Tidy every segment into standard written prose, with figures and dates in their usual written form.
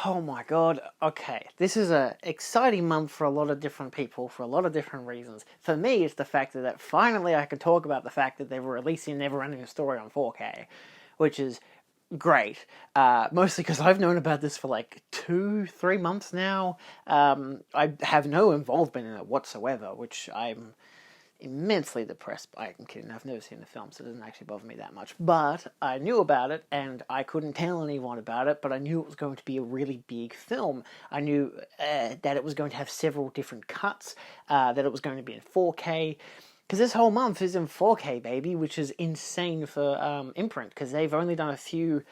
Oh my god, okay. This is a exciting month for a lot of different people for a lot of different reasons. For me, it's the fact that finally I can talk about the fact that they were releasing NeverEnding Story on 4K, which is great. Mostly because I've known about this for like 2-3 months now. I have no involvement in it whatsoever, which I'm immensely depressed by. I'm kidding, I've never seen the film, so it doesn't actually bother me that much. But I knew about it, and I couldn't tell anyone about it, but I knew it was going to be a really big film. I knew that it was going to have several different cuts, that it was going to be in 4K, because this whole month is in 4K, baby, which is insane for Imprint, because they've only done a few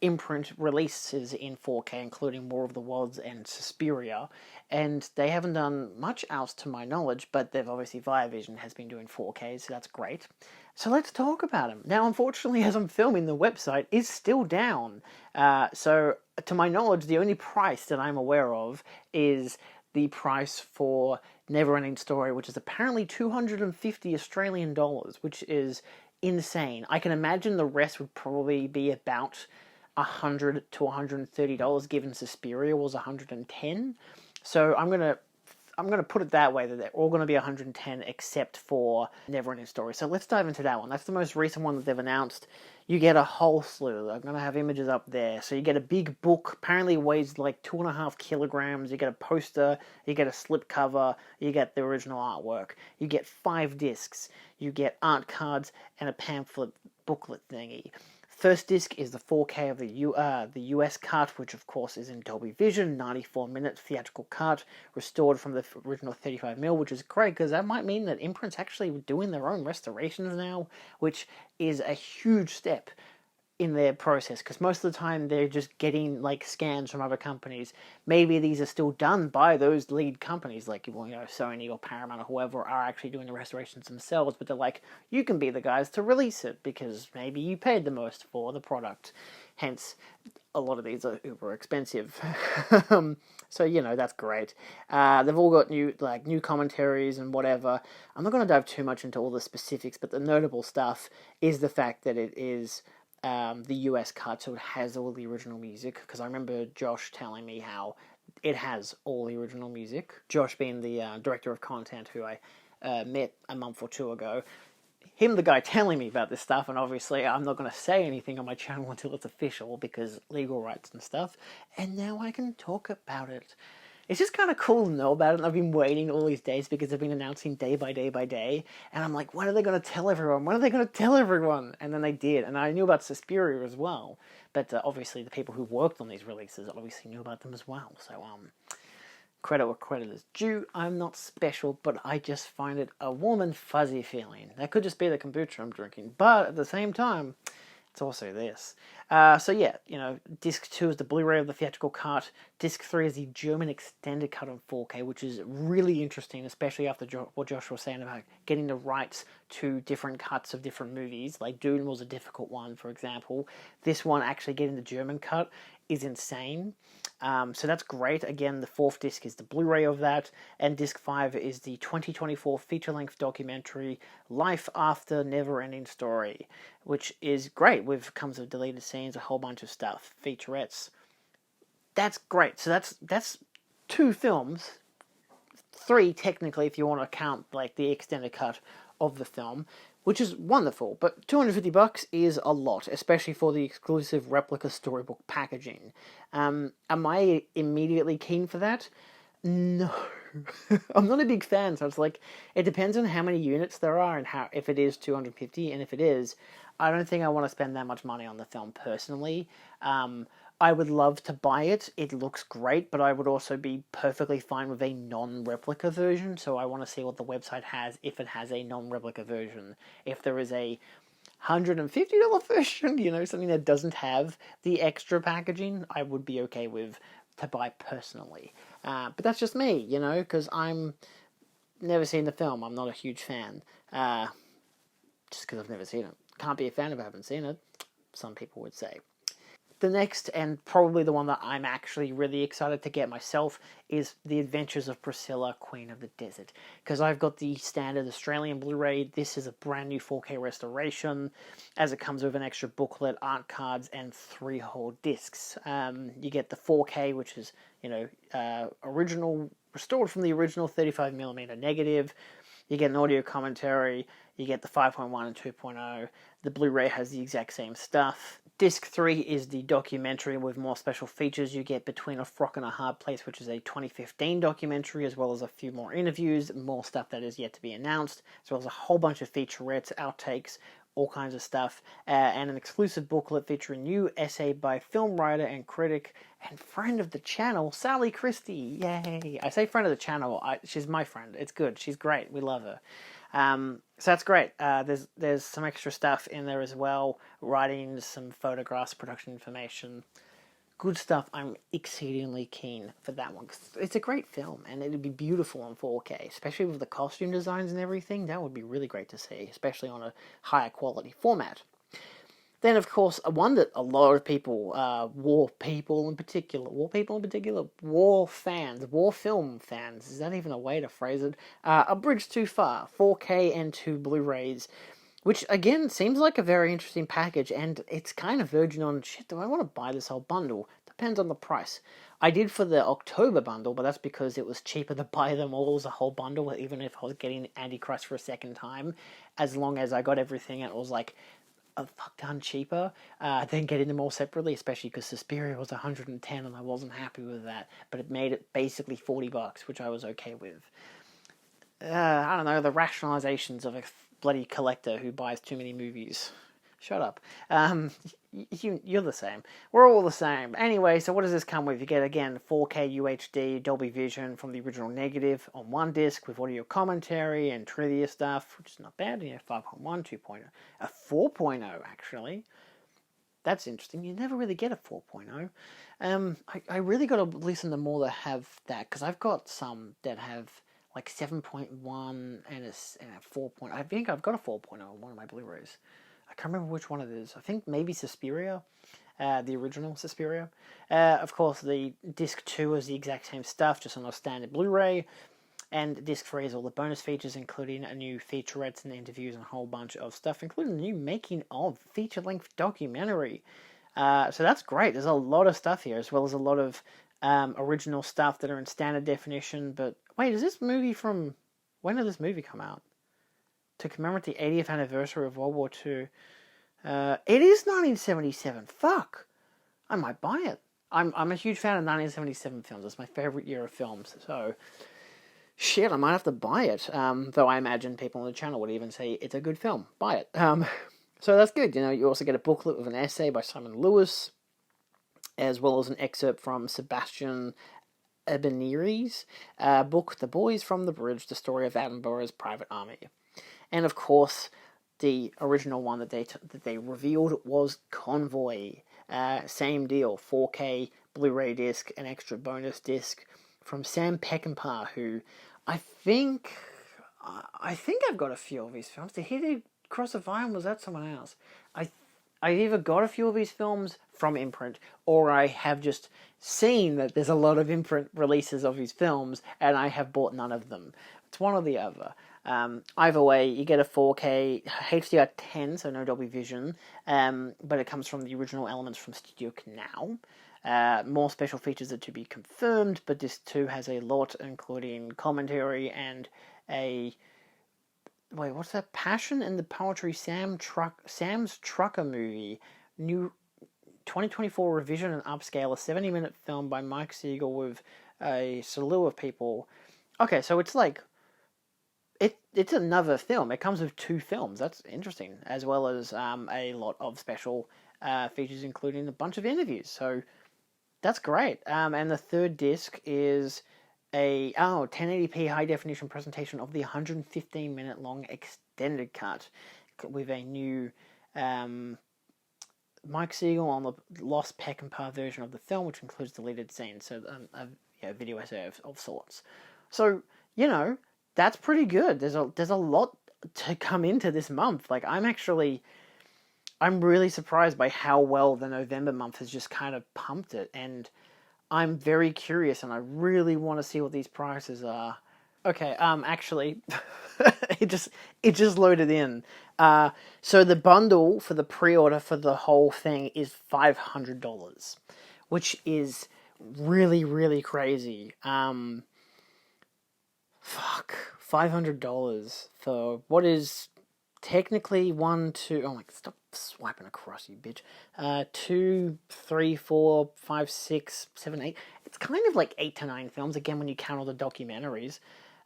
Imprint releases in 4K, including War of the Worlds and Suspiria, and they haven't done much else to my knowledge, but they've obviously, Viavision has been doing 4K, so that's great. So let's talk about them. Now, unfortunately, as I'm filming, the website is still down. So, to my knowledge, the only price that I'm aware of is the price for NeverEnding Story, which is apparently 250 Australian dollars, which is insane. I can imagine the rest would probably be about $100 to $130, given Suspiria was $110. So I'm gonna put it that way, that they're all gonna be $110 except for NeverEnding Story. So let's dive into that one. That's the most recent one that they've announced. You get a whole slew. I'm gonna have images up there. So you get a big book. Apparently it weighs like 2.5 kilograms. You get a poster. You get a slipcover. You get the original artwork. You get 5 discs. You get art cards and a pamphlet booklet thingy. First disc is the 4K of the US cut, which of course is in Dolby Vision, 94-minute theatrical cut, restored from the original 35mm, which is great because that might mean that Imprint's actually doing their own restorations now, which is a huge step in their process, because most of the time they're just getting like scans from other companies. Maybe these are still done by those lead companies, like Sony or Paramount or whoever are actually doing the restorations themselves, but they're like, you can be the guys to release it because maybe you paid the most for the product. Hence, a lot of these are uber expensive. So that's great. They've all got new commentaries and whatever. I'm not going to dive too much into all the specifics, but the notable stuff is the fact that it is the US cut, so it has all the original music, because I remember Josh telling me how it has all the original music. Josh being the director of content who I met a month or two ago. Him, the guy telling me about this stuff, and obviously I'm not going to say anything on my channel until it's official, because legal rights and stuff, and now I can talk about it. It's just kind of cool to know about it, and I've been waiting all these days because they've been announcing day by day by day, and I'm like, when are they going to tell everyone? When are they going to tell everyone? And then they did, and I knew about Suspiria as well, but obviously the people who worked on these releases obviously knew about them as well, so credit where credit is due. I'm not special, but I just find it a warm and fuzzy feeling. That could just be the kombucha I'm drinking, but at the same time, it's also this. So yeah, Disc 2 is the Blu-ray of the theatrical cut. Disc 3 is the German extended cut on 4K, which is really interesting, especially after what Josh was saying about getting the rights to different cuts of different movies. Like Dune was a difficult one, for example. This one, actually getting the German cut, is insane. So that's great. Again, the 4th disc is the Blu-ray of that, and disc 5 is the 2024 feature-length documentary Life After NeverEnding Story, which is great. Comes with deleted scenes, a whole bunch of stuff, featurettes. That's great. So that's 2 films, 3 technically if you want to count like the extended cut of the film, which is wonderful, but $250 is a lot, especially for the exclusive replica storybook packaging. Am I immediately keen for that? No. I'm not a big fan, so it's like, it depends on how many units there are and if it is 250, and if it is, I don't think I want to spend that much money on the film personally. I would love to buy it. It looks great, but I would also be perfectly fine with a non-replica version, so I want to see what the website has if it has a non-replica version. If there is a $150 version, something that doesn't have the extra packaging, I would be okay with to buy personally. But that's just me, because I'm never seen the film. I'm not a huge fan. Just because I've never seen it. Can't be a fan if I haven't seen it, some people would say. The next, and probably the one that I'm actually really excited to get myself, is The Adventures of Priscilla, Queen of the Desert. Because I've got the standard Australian Blu-ray. This is a brand new 4K restoration, as it comes with an extra booklet, art cards, and 3 whole discs. You get the 4K, which is, original, restored from the original 35mm negative. You get an audio commentary. You get the 5.1 and 2.0. The Blu-ray has the exact same stuff. Disc 3 is the documentary with more special features. You get Between a Rock and a Hard Place, which is a 2015 documentary, as well as a few more interviews, more stuff that is yet to be announced, as well as a whole bunch of featurettes, outtakes, all kinds of stuff, and an exclusive booklet featuring a new essay by film writer and critic and friend of the channel, Sally Christie. Yay! I say friend of the channel. She's my friend. It's good. She's great. We love her. So that's great. There's some extra stuff in there as well. Writings, some photographs, production information. Good stuff. I'm exceedingly keen for that one. 'Cause it's a great film, and it'd be beautiful on 4K, especially with the costume designs and everything. That would be really great to see, especially on a higher quality format. Then, of course, one that a lot of people, war fans, war film fans, is that even a way to phrase it? A Bridge Too Far, 4K and 2 Blu-rays, which, again, seems like a very interesting package, and it's kind of verging on, shit, do I want to buy this whole bundle? Depends on the price. I did for the October bundle, but that's because it was cheaper to buy them all as a whole bundle, even if I was getting Antichrist for a second time, as long as I got everything, and it was like a fuck ton cheaper than getting them all separately, especially because Suspiria was 110 and I wasn't happy with that, but it made it basically $40, which I was okay with. I don't know, the rationalizations of a bloody collector who buys too many movies. Shut up. You're the same. We're all the same. Anyway, so what does this come with? You get, again, 4K UHD Dolby Vision from the original negative on one disc with audio commentary and trivia stuff, which is not bad. You know, 5.1, 2.0, a 4.0 actually. That's interesting. You never really get a 4.0. I really got to listen to more that have that, because I've got some that have like 7.1 and a 4.0. I think I've got a 4.0 on one of my Blu-rays. I can't remember which one it is. I think maybe Suspiria, the original Suspiria. Of course, the disc 2 is the exact same stuff, just on a standard Blu-ray. And disc 3 is all the bonus features, including a new featurettes and interviews and a whole bunch of stuff, including the new making of feature-length documentary. So that's great. There's a lot of stuff here, as well as a lot of original stuff that are in standard definition. But wait, is this movie from... When did this movie come out? To commemorate the 80th anniversary of World War II. It is 1977. Fuck! I might buy it. I'm a huge fan of 1977 films. It's my favorite year of films. So, shit, I might have to buy it. Though I imagine people on the channel would even say it's a good film. Buy it. So that's good. You know, you also get a booklet with an essay by Simon Lewis, as well as an excerpt from Sebastian Ebeniri's book, The Boys from the Bridge, the story of Attenborough's private army. And of course, the original one that they revealed was Convoy. Same deal, 4K Blu-ray disc, an extra bonus disc from Sam Peckinpah, who I think I've got a few of his films. Did he do Cross the Vine? Was that someone else? I either got a few of his films from Imprint, or I have just seen that there's a lot of Imprint releases of his films, and I have bought none of them. It's one or the other. Either way, you get a 4K HDR10, so no Dolby Vision, but it comes from the original elements from Studio Canal. More special features are to be confirmed, but this too has a lot, including commentary and a... Wait, what's that? Passion and the Poetry Sam's Trucker movie. New 2024 revision and upscale, a 70-minute film by Mike Siegel with a slew of people. Okay, so it's like... It's another film. It comes with 2 films. That's interesting. As well as a lot of special features, including a bunch of interviews. So that's great. And the third disc is a 1080p high-definition presentation of the 115-minute long extended cut with a new Mike Siegel on the Lost Peckinpah version of the film, which includes deleted scenes. So a video essay of sorts. So, you know... That's pretty good. There's a lot to come into this month. Like, I'm actually I'm really surprised by how well the November month has just kind of pumped it, and I'm very curious, and I really want to see what these prices are. Okay, actually, it just it just loaded in. So the bundle for the pre-order for the whole thing is $500, which is really really crazy. Fuck, $500 for what is technically one, two. Oh my! Stop swiping across, you bitch. 2, 3, 4, 5, 6, 7, 8. It's kind of like 8 to 9 films again when you count all the documentaries.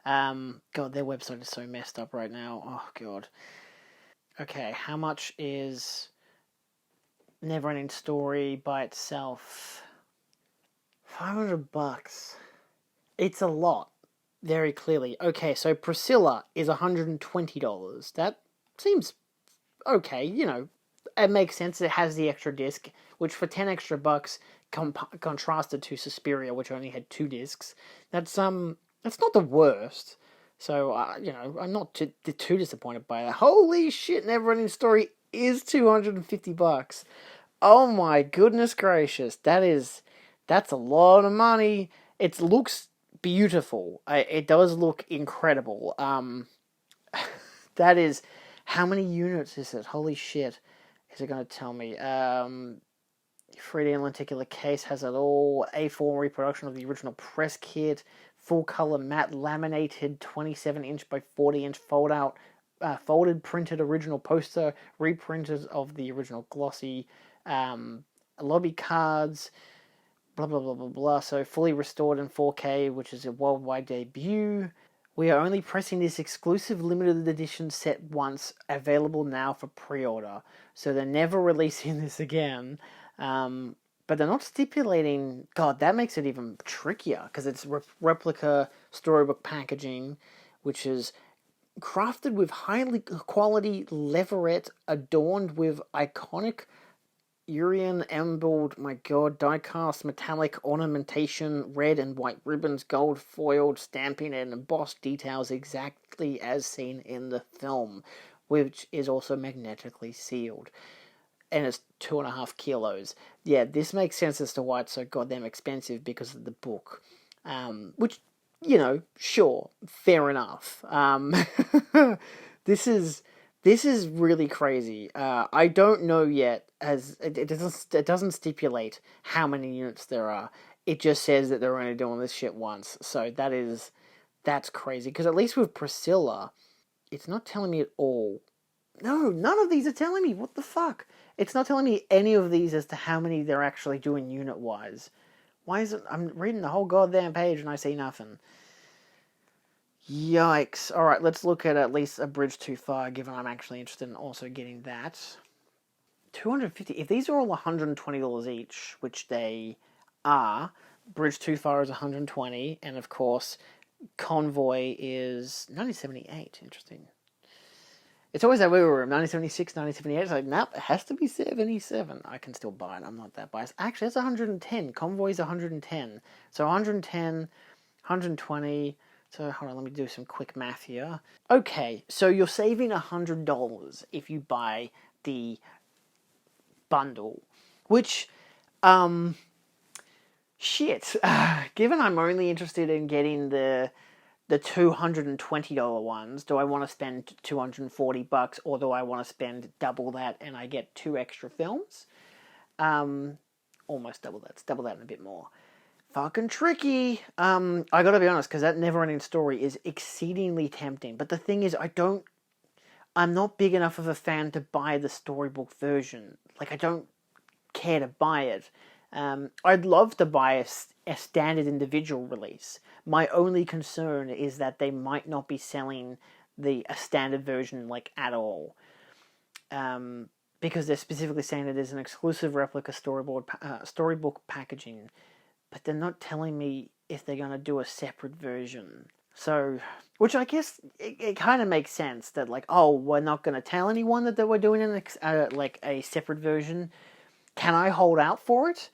God, their website is so messed up right now. Oh god. Okay, how much is NeverEnding Story by itself? $500. It's a lot. Very clearly. Okay, so Priscilla is $120. That seems okay, it makes sense. It has the extra disc, which for 10 extra bucks contrasted to Suspiria, which only had 2 discs. That's not the worst. So I'm not too disappointed by that. Holy shit! Neverending Story is $250. Oh my goodness gracious! That's a lot of money. It looks beautiful. It does look incredible. That is, how many units is it? Holy shit. Is it going to tell me? 3D and lenticular case has it all. A4 reproduction of the original press kit. Full color matte laminated 27-inch by 40-inch folded printed original poster. Reprinted of the original glossy lobby cards. Blah, blah, blah, blah, blah. So fully restored in 4K, which is a worldwide debut. We are only pressing this exclusive limited edition set once, available now for pre-order. So they're never releasing this again. But they're not stipulating... God, that makes it even trickier, because it's replica storybook packaging, which is crafted with highly quality leatherette adorned with iconic Urian embled, my god, die-cast metallic ornamentation, red and white ribbons, gold foiled stamping, and embossed details exactly as seen in the film, which is also magnetically sealed. And it's 2.5 kilos. Yeah, this makes sense as to why it's so goddamn expensive, because of the book. Which, sure, fair enough. This is really crazy. I don't know yet, as it doesn't stipulate how many units there are. It just says that they're only doing this shit once. So that's crazy. Because at least with Priscilla, it's not telling me at all. No, none of these are telling me. What the fuck? It's not telling me any of these as to how many they're actually doing unit-wise. Why is it... I'm reading the whole goddamn page and I see nothing. Yikes. Alright, let's look at least A Bridge Too Far, given I'm actually interested in also getting that. $250. If these are all $120 each, which they are, Bridge Too Far is $120, and of course, Convoy is $19.78. Interesting. It's always that wiggle room. $19.76, $19.78. It's like, nope, it has to be $77. I can still buy it. I'm not that biased. Actually, it's $110. Convoy's $110. So $110, $120. So hold on, let me do some quick math here. Okay, so you're saving $100 if you buy the bundle, which, shit. Given I'm only interested in getting the $220 ones, do I want to spend $240, or do I want to spend double that and I get 2 extra films? Almost double that. It's double that and a bit more. Fucking tricky. I gotta be honest, because that NeverEnding Story is exceedingly tempting. But the thing is, I'm not big enough of a fan to buy the storybook version. Like, I don't care to buy it. I'd love to buy a standard individual release. My only concern is that they might not be selling a standard version, like, at all. Because they're specifically saying it is an exclusive replica storybook packaging. But they're not telling me if they're going to do a separate version. So, which I guess it kind of makes sense that, like, oh, we're not going to tell anyone that we're doing like a separate version. Can I hold out for it?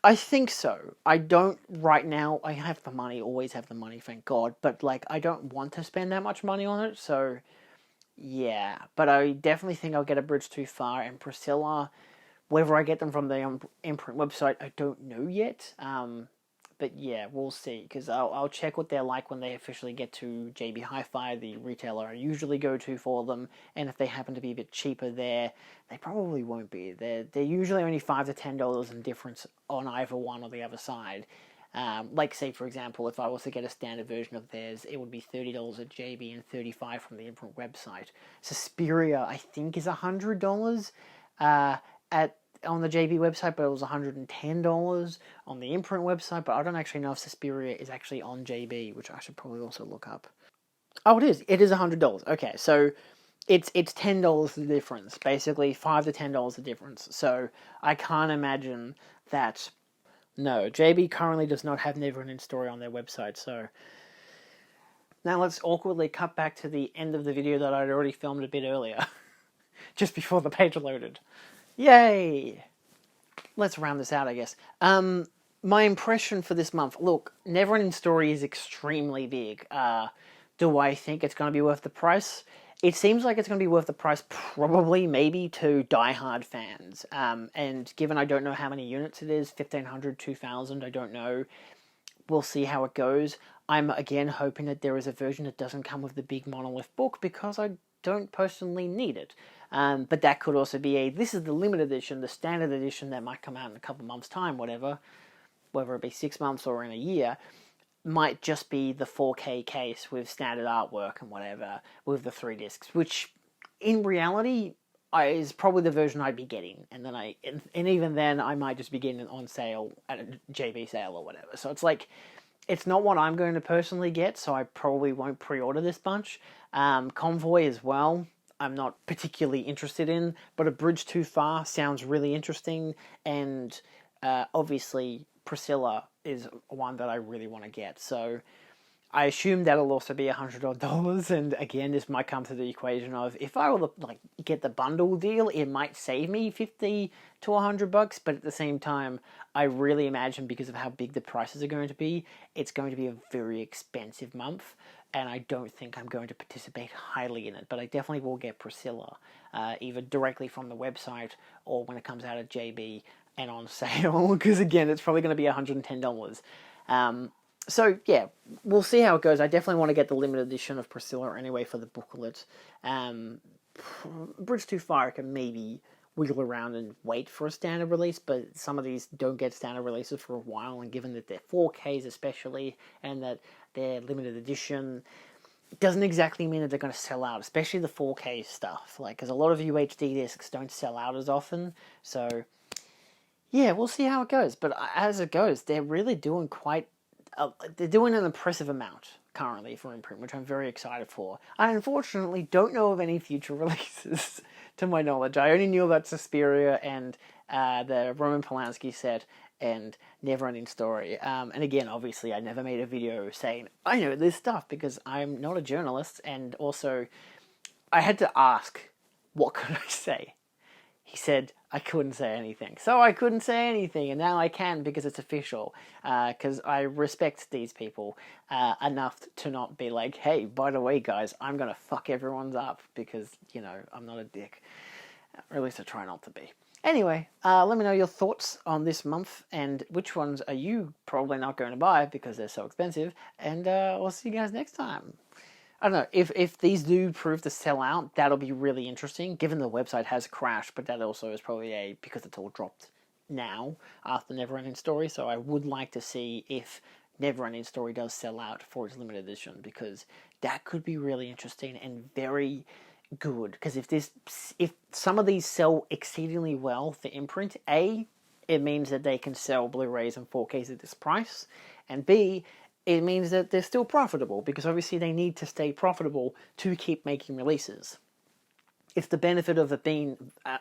I think so. I don't right now. I have the money, always have the money, thank God. But, like, I don't want to spend that much money on it. So, Yeah, but I definitely think I'll get a bridge too far. And Priscilla, whether I get them from the Imprint website, I don't know yet. But yeah, we'll see, because I'll check what they're like when they officially get to JB Hi-Fi, the retailer I usually go to for them, and if they happen to be a bit cheaper there, they probably won't be. They're usually only $5 to $10 in difference on either one or the other side. Like, say, for example, if I was to get a standard version of theirs, it would be $30 at JB and $35 from the Imprint website. Suspiria, I think, is $100 at on the JB website, but it was $110 on the Imprint website, but I don't actually know if Suspiria is actually on JB, which I should probably also look up. Oh, it is. It is $100. Okay, so it's $10 the difference. Basically, $5 to $10 the difference. So I can't imagine that. No, JB currently does not have NeverEnding Story on their website, so now let's awkwardly cut back to the end of the video that I'd already filmed a bit earlier, just before the page loaded. Yay! Let's round this out, I guess. My impression for this month. Look, NeverEnding Story is extremely big. Do I think it's going to be worth the price? It seems like it's going to be worth the price, probably, maybe, to diehard fans. And given I don't know how many units it is, 1,500, 2,000, I don't know. We'll see how it goes. I'm, again, hoping that there is a version that doesn't come with the big monolith book, because I don't personally need it. But that could also be this is the limited edition, the standard edition that might come out in a couple months' time, whatever, whether it be 6 months or in a year, might just be the 4K case with standard artwork and whatever, with the 3 discs, which in reality is probably the version I'd be getting. And then and even then, I might just be getting it on sale at a JB sale or whatever. So it's like, it's not what I'm going to personally get, so I probably won't pre-order this bunch. Convoy as well, I'm not particularly interested in, but A Bridge Too Far sounds really interesting, and obviously Priscilla is one that I really want to get, so I assume that'll also be $100, and again, this might come to the equation of, if I were to get the bundle deal, it might save me $50 to $100, but at the same time, I really imagine, because of how big the prices are going to be, it's going to be a very expensive month, and I don't think I'm going to participate highly in it, but I definitely will get Priscilla, either directly from the website, or when it comes out at JB and on sale, because again, it's probably going to be $110. So, yeah, we'll see how it goes. I definitely want to get the limited edition of Priscilla anyway for the booklet. Bridge Too Far, I can maybe wiggle around and wait for a standard release, but some of these don't get standard releases for a while, and given that they're 4Ks especially, and that they're limited edition, it doesn't exactly mean that they're going to sell out, especially the 4K stuff, because a lot of UHD discs don't sell out as often, so yeah, we'll see how it goes. But as it goes, they're really doing they're doing an impressive amount currently for Imprint, which I'm very excited for. I unfortunately don't know of any future releases, to my knowledge. I only knew about Suspiria and the Roman Polanski set and NeverEnding Story. And again, obviously, I never made a video saying, I know this stuff, because I'm not a journalist, and also, I had to ask, what could I say? He said I couldn't say anything. So I couldn't say anything, and now I can, because it's official. Because I respect these people enough to not be like, hey, by the way, guys, I'm going to fuck everyone's up, because, I'm not a dick. Or at least I try not to be. Anyway, let me know your thoughts on this month, and which ones are you probably not going to buy, because they're so expensive, and we'll see you guys next time. I don't know, if these do prove to sell out, that'll be really interesting, given the website has crashed, but that also is probably because it's all dropped now, after NeverEnding Story, so I would like to see if NeverEnding Story does sell out for its limited edition, because that could be really interesting and very good, because if some of these sell exceedingly well for Imprint, A, it means that they can sell Blu-rays and 4Ks at this price, and B, it means that they're still profitable, because obviously they need to stay profitable to keep making releases. It's the benefit of it being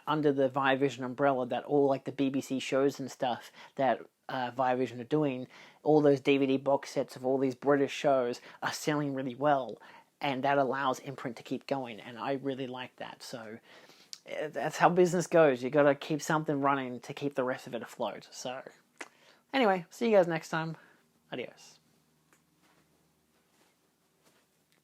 under the Viavision umbrella that all the BBC shows and stuff that Viavision are doing, all those DVD box sets of all these British shows are selling really well, and that allows Imprint to keep going, and I really like that. So that's how business goes. You got to keep something running to keep the rest of it afloat. So anyway, see you guys next time. Adios.